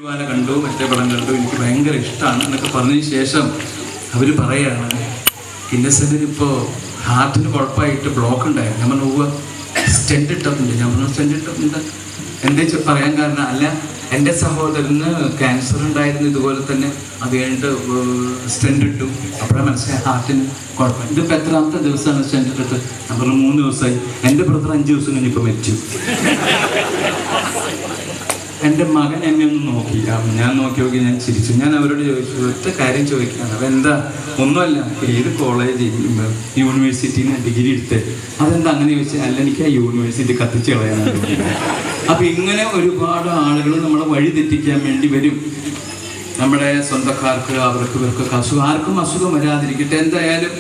കണ്ടു, മറ്റേ പടം കണ്ടു, എനിക്ക് ഭയങ്കര ഇഷ്ടമാണ് എന്നൊക്കെ പറഞ്ഞതിന് ശേഷം അവർ പറയുകയാണ്, ഇന്നസെൻറ്റിന് ഇപ്പോൾ ഹാർട്ടിന് കുഴപ്പമായിട്ട് ബ്ലോക്ക് ഉണ്ടായിരുന്നു. ഞാൻ പറഞ്ഞു സ്റ്റെൻറ്റ് ഇട്ടിട്ടുണ്ട്. ഞാൻ പറഞ്ഞു സ്റ്റെൻറ്റ് ഇട്ടിട്ടുണ്ട് എന്തേ പറയാൻ കാരണം, അല്ല എൻ്റെ സഹോദരന് ക്യാൻസർ ഉണ്ടായിരുന്നു ഇതുപോലെ തന്നെ, അത് കഴിഞ്ഞിട്ട് സ്റ്റെൻറ്റ് ഇട്ടു. അപ്പോഴാണ് മനസ്സിലായി ഹാർട്ടിന് കുഴപ്പം. ഇതിപ്പോൾ എത്രാമത്തെ ദിവസമാണ് സ്റ്റെൻറ്റ് ഇട്ടിട്ട്? ഞാൻ പറഞ്ഞു 3 ദിവസമായി. എൻ്റെ ബ്രദർ 5 ദിവസം കഴിഞ്ഞപ്പോൾ മരിച്ചു. എൻ്റെ മകൻ എന്നെ ഒന്ന് നോക്കി, ഞാൻ നോക്കി ഞാൻ ചിരിച്ചു. ഞാൻ അവരോട് ചോദിച്ചു, ഒറ്റ കാര്യം ചോദിക്കുകയാണ്, അതെന്താ? ഒന്നുമല്ല, ഏത് കോളേജ് യൂണിവേഴ്സിറ്റിയിൽ നിന്ന് ഡിഗ്രി എടുത്തേ? അതെന്താ അങ്ങനെ ചോദിച്ചാൽ, അല്ല എനിക്ക് ആ യൂണിവേഴ്സിറ്റി കത്തിച്ച് കളയാനാണ്. അപ്പം ഇങ്ങനെ ഒരുപാട് ആളുകൾ നമ്മളെ വഴി തെറ്റിക്കാൻ വേണ്ടി വരും. നമ്മുടെ സ്വന്തക്കാർക്ക് അവർക്ക് ഇവർക്കൊക്കെ അസുഖം, ആർക്കും അസുഖം വരാതിരിക്കട്ടെ. എന്തായാലും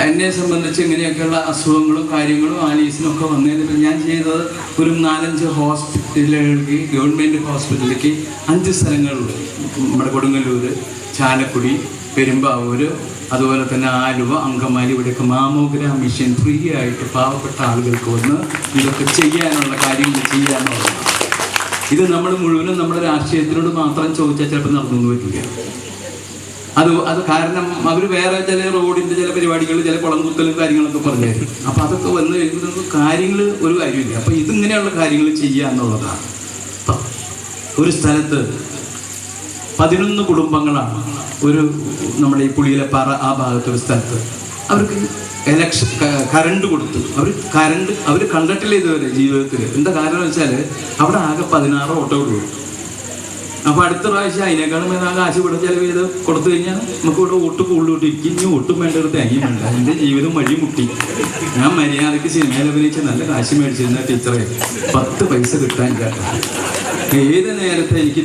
എന്നെ സംബന്ധിച്ച് ഇങ്ങനെയൊക്കെയുള്ള അസുഖങ്ങളും കാര്യങ്ങളും ആലീസിനൊക്കെ വന്നതിന് ഞാൻ ചെയ്തത് ഒരു 4-5 ഹോസ്പിറ്റലുകൾക്ക്, ഗവൺമെൻറ് ഹോസ്പിറ്റലിലേക്ക് 5 സ്ഥലങ്ങളുണ്ട്. നമ്മുടെ കൊടുങ്ങല്ലൂർ, ചാലക്കുടി, പെരുമ്പാവൂർ, അതുപോലെ തന്നെ ആലുവ, അങ്കമാലി, ഇവിടെയൊക്കെ മാമോഗ്രാം മെഷീൻ ഫ്രീ ആയിട്ട് പാവപ്പെട്ട ആളുകൾക്ക് വന്ന് ഇതൊക്കെ ചെയ്യാനുള്ള കാര്യങ്ങൾ ചെയ്യാനുള്ളത്. ഇത് നമ്മൾ മുഴുവനും നമ്മുടെ രാഷ്ട്രീയത്തിനോട് മാത്രം ചോദിച്ചാൽ ചിലപ്പോൾ നടന്നു വരില്ല. അത് കാരണം അവർ വേറെ ചില റോഡിൻ്റെ ചില പരിപാടികൾ, ചില കുളം കുത്തലും കാര്യങ്ങളൊക്കെ പറഞ്ഞുതരും. അപ്പം അതൊക്കെ വന്ന് കഴിയുമ്പോൾ കാര്യങ്ങൾ ഒരു കാര്യമില്ല. അപ്പം ഇതിങ്ങനെയുള്ള കാര്യങ്ങൾ ചെയ്യുക എന്നുള്ളതാണ്. ഒരു സ്ഥലത്ത് 11 കുടുംബങ്ങളാണ് ഒരു നമ്മുടെ ഈ പുളിയിലപ്പാറ ആ ഭാഗത്തൊരു സ്ഥലത്ത് അവർക്ക് കറണ്ട് കൊടുത്തു. അവർ കണ്ടിട്ടില്ല ഇതുവരെ ജീവിതത്തിൽ. എന്താ കാരണം വെച്ചാൽ അവിടെ ആകെ 16 ഓട്ടോ ഉള്ളൂ. അപ്പോൾ അടുത്ത പ്രാവശ്യം അതിനേക്കാളും ആ കാശ് ഇവിടെ ചിലവ് ചെയ്ത് കൊടുത്തു കഴിഞ്ഞാൽ നമുക്ക് ഇവിടെ ഒട്ട് കൂടുതലിരിക്കും. ഇനി ഒട്ടും വേണ്ട ഒരു തേങ്ങയും വേണ്ട. എൻ്റെ ജീവിതം വഴി മുട്ടി. ഞാൻ മര്യാദയ്ക്ക് സിനിമയിൽ അഭിനയിച്ച നല്ല കാശ് മേടിച്ചിരുന്ന ടീച്ചറെ 10 പൈസ കിട്ടാൻ കേട്ടോ. ഏത് നേരത്തെ എനിക്ക്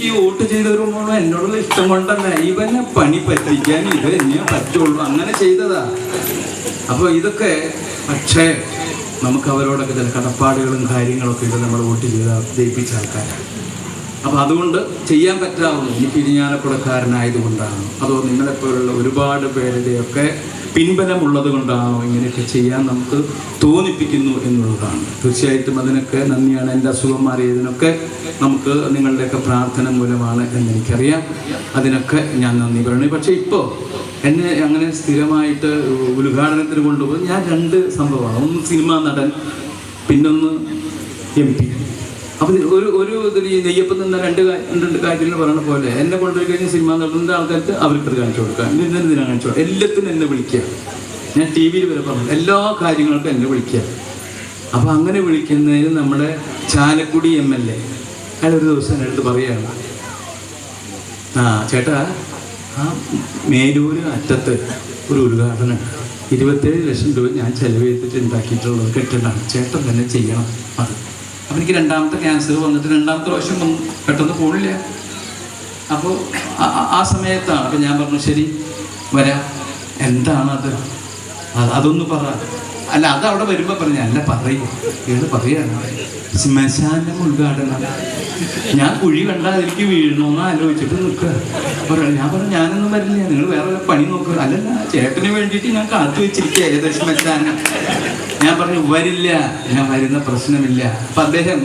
ഈ വോട്ട് ചെയ്തവരോട് എന്നോടുള്ള ഇഷ്ടം കൊണ്ടല്ല, ഇവനെ പണി പറ്റിക്കാൻ ഇത് എന്നെ പറ്റുള്ളൂ, അങ്ങനെ ചെയ്തതാ. അപ്പോൾ ഇതൊക്കെ പക്ഷേ നമുക്ക് അവരോടൊക്കെ ചില കടപ്പാടുകളും കാര്യങ്ങളൊക്കെ ഇത് നമ്മൾ വോട്ട് ചെയ്ത് ജയിപ്പിച്ച ആൾക്കാരാണ്. അപ്പോൾ അതുകൊണ്ട് ചെയ്യാൻ പറ്റാവുന്നു. എനിക്ക് ഇരിഞ്ഞാലക്കുടക്കാരനായതുകൊണ്ടാണോ അതോ നിങ്ങളെപ്പോലുള്ള ഒരുപാട് പേരുടെയൊക്കെ പിൻബലമുള്ളത് കൊണ്ടാണോ ഇങ്ങനെയൊക്കെ ചെയ്യാൻ നമുക്ക് തോന്നിപ്പിക്കുന്നു എന്നുള്ളതാണ്. തീർച്ചയായിട്ടും അതിനൊക്കെ നന്ദിയാണ്. എൻ്റെ അസുഖം മാറിയതിനൊക്കെ നമുക്ക് നിങ്ങളുടെയൊക്കെ പ്രാർത്ഥന മൂലമാണ് എന്നെനിക്കറിയാം. അതിനൊക്കെ ഞാൻ നന്ദി പറയണേ. പക്ഷേ ഇപ്പോൾ എന്നെ അങ്ങനെ സ്ഥിരമായിട്ട് ഉദ്ഘാടനത്തിന് കൊണ്ടുപോകും ഞാൻ 2 സംഭവമാണ്. ഒന്ന് സിനിമാ നടൻ, പിന്നൊന്ന് MP. അപ്പം ഒരു ഇതിൽ ഈ നെയ്യപ്പം നിന്ന രണ്ട് കാര്യങ്ങൾ പറയണ പോലെ എന്നെ കൊണ്ടുപോയി കഴിഞ്ഞ് സിനിമ നടന്ന ആൾക്കാർക്ക് അവർക്കത് കാണിച്ചു കൊടുക്കുക, എന്തിനാണ് കാണിച്ചു കൊടുക്കുക, എല്ലാത്തിനും എന്നെ വിളിക്കുക. ഞാൻ TV വരെ പറഞ്ഞു എല്ലാ കാര്യങ്ങൾക്കും എന്നെ വിളിക്കുക. അപ്പം അങ്ങനെ വിളിക്കുന്നതിന് നമ്മുടെ ചാലക്കുടി MLA അയാളൊരു ദിവസം എൻ്റെ അടുത്ത് പറയുകയാണ്, ചേട്ടാ ആ മേലൂര് അറ്റത്ത് ഒരു ഉദ്ഘാടനം 27 ലക്ഷം രൂപ ഞാൻ ചെലവ് ചെയ്തിട്ട് ഉണ്ടാക്കിയിട്ടുള്ളത് കെട്ടിടമാണ്, ചേട്ടൻ തന്നെ ചെയ്യണം അത്. അപ്പം എനിക്ക് 2ാമത്തെ ക്യാൻസർ വന്നിട്ട് 2ാമത്തെ പ്രാവശ്യം പെട്ടെന്ന് പോണില്ല. അപ്പോൾ ആ സമയത്താണ്. അപ്പം ഞാൻ പറഞ്ഞു ശരി വരാം. എന്താണത്? അതൊന്ന് പറ. അല്ല അത് അവിടെ വരുമ്പോൾ പറഞ്ഞു, അല്ല പറയും ഏത് പറയാണ്, ശ്മശാനം ഉദ്ഘാടനം. ഞാൻ കുഴി കണ്ടാൽ എനിക്ക് വീഴണമെന്ന് ആലോചിച്ചിട്ട് നിൽക്കുക. ഞാൻ പറഞ്ഞു ഞാനൊന്നും വരില്ല, നിങ്ങൾ വേറെ പണി നോക്കുക. അല്ലല്ല ചേട്ടന് വേണ്ടിയിട്ട് ഞാൻ കാത്തു വെച്ചിരിക്കുക ഏത് ശ്മശാനം. ഞാൻ പറഞ്ഞു വരില്ല, ഞാൻ വരുന്ന പ്രശ്നമില്ല. അപ്പം അദ്ദേഹം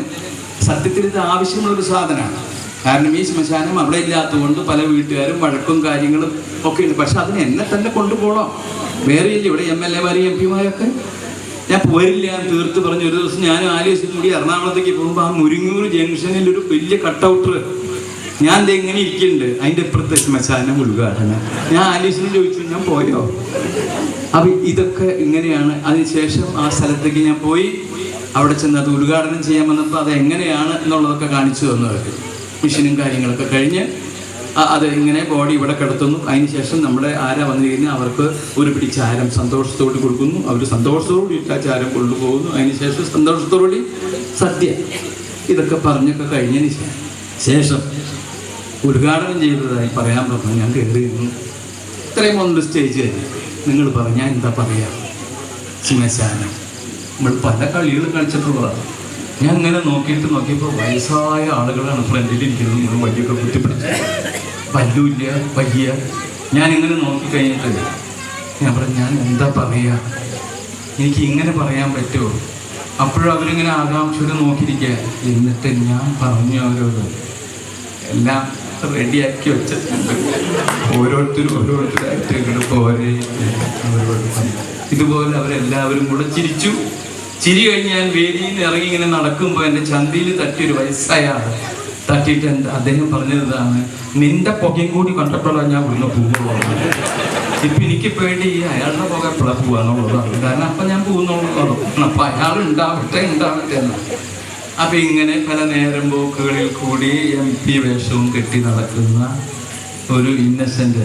സത്യത്തിൽ ഇത് ആവശ്യമുള്ളൊരു സാധനമാണ്. കാരണം ഈ ശ്മശാനം അവിടെ ഇല്ലാത്തതുകൊണ്ട് പല വീട്ടുകാരും വഴക്കും കാര്യങ്ങളും ഒക്കെ ഉണ്ട്. പക്ഷെ അതിന് എന്നെ തന്നെ കൊണ്ടുപോകണം, വേറെ ഇല്ല. ഇവിടെ MLA-മാരും MP-മാരൊക്കെ ഞാൻ വരില്ല ഞാൻ തീർത്ത് പറഞ്ഞു. ഒരു ദിവസം ഞാൻ ആലോചിച്ചും കൂടി എറണാകുളത്തേക്ക് പോകുമ്പോൾ ആ മുരിങ്ങൂർ ജംഗ്ഷനിൽ ഒരു വലിയ കട്ടൗട്ടർ ഞാൻ എങ്ങനെ ഇരിക്കുന്നുണ്ട്, അതിൻ്റെ ഇപ്പുറത്തെ ശ്മശാനം ഉദ്ഘാടനം. ഞാൻ ആലോചിച്ചും ചോദിച്ചു ഞാൻ പോയോ? അപ്പം ഇതൊക്കെ ഇങ്ങനെയാണ്. അതിനുശേഷം ആ സ്ഥലത്തേക്ക് ഞാൻ പോയി. അവിടെ ചെന്ന് അത് ഉദ്ഘാടനം ചെയ്യാൻ വന്നപ്പോൾ അത് എങ്ങനെയാണ് എന്നുള്ളതൊക്കെ കാണിച്ചു തന്നവർ. മെഷീനും കാര്യങ്ങളൊക്കെ കഴിഞ്ഞ് അത് ഇങ്ങനെ ബോഡി ഇവിടെ കിടത്തുന്നു. അതിനുശേഷം നമ്മുടെ ആരാ വന്നിരിക്കുന്നത് അവർക്ക് ഒരു പിടി ചാരം സന്തോഷത്തോടെ കൊടുക്കുന്നു. അവർ സന്തോഷത്തോടുകൂടി ആ ചാരം കൊണ്ടുപോകുന്നു. അതിനുശേഷം സന്തോഷത്തോടുകൂടി സദ്യ ഇതൊക്കെ പറഞ്ഞൊക്കെ കഴിഞ്ഞതിന് ശേഷം ഉദ്ഘാടനം ചെയ്തതായി പറയാൻ പറഞ്ഞു. ഞാൻ കയറിയിരുന്നു. ഇത്രയും ഒന്ന് സ്റ്റേജ് കഴിഞ്ഞു. നിങ്ങൾ പറഞ്ഞാൽ എന്താ പറയുക, ശ്മശാനം. നമ്മൾ പല കളികളും കളിച്ചിട്ടുള്ളതാണ്. ഞാൻ ഇങ്ങനെ നോക്കിയപ്പോൾ വയസ്സായ ആളുകളാണ് ഫ്രണ്ടിലിരിക്കുന്നത്. നമ്മൾ വയ്യൊക്കെ കുത്തിപ്പിടിച്ച് പല്ലുമില്ല വയ്യ. ഞാനിങ്ങനെ നോക്കിക്കഴിഞ്ഞിട്ട് ഞാൻ പറഞ്ഞു ഞാൻ എന്താ പറയുക, എനിക്ക് ഇങ്ങനെ പറയാൻ പറ്റുമോ? അപ്പോഴും അവരിങ്ങനെ ആകാംക്ഷയോടെ നോക്കിയിരിക്കുക. എന്നിട്ട് ഞാൻ പറഞ്ഞു അവരോട്, എല്ലാം റെഡിയാക്കി വെച്ചിട്ടുണ്ട്. ഓരോരുത്തരായിട്ട് ഇങ്ങോട്ട് പോരെ അവരോട് പറഞ്ഞു. ഇതുപോലെ അവരെല്ലാവരും കൂടെ ചിരിച്ചു. ചിരി കഴിഞ്ഞ് ഞാൻ വേദിയിൽ നിന്ന് ഇറങ്ങി ഇങ്ങനെ നടക്കുമ്പോൾ എൻ്റെ ചന്തിയിൽ തട്ടിയൊരു വയസ്സായ ആൾ തട്ടിയിട്ട് അദ്ദേഹം പറഞ്ഞതാണ്, നിന്റെ പുകയും കൂടി കണ്ടിട്ടുള്ള ഞാൻ ഇവിടുന്ന് പോകുന്നുള്ളതാണ്. ഇപ്പം എനിക്ക് പേടി അയാളുടെ പുക എപ്പോഴാണ് പോവാന്നുള്ളതാണ്. കാരണം അപ്പം ഞാൻ പോകുന്നുള്ളതാണ്. അപ്പം അയാൾ ഉണ്ടാവട്ടെ എന്ന്. അപ്പം ഇങ്ങനെ പല നേരം പോക്കുകളിൽ കൂടി MP വേഷവും കെട്ടി നടക്കുന്ന ഒരു ഇന്നസെൻ്റ്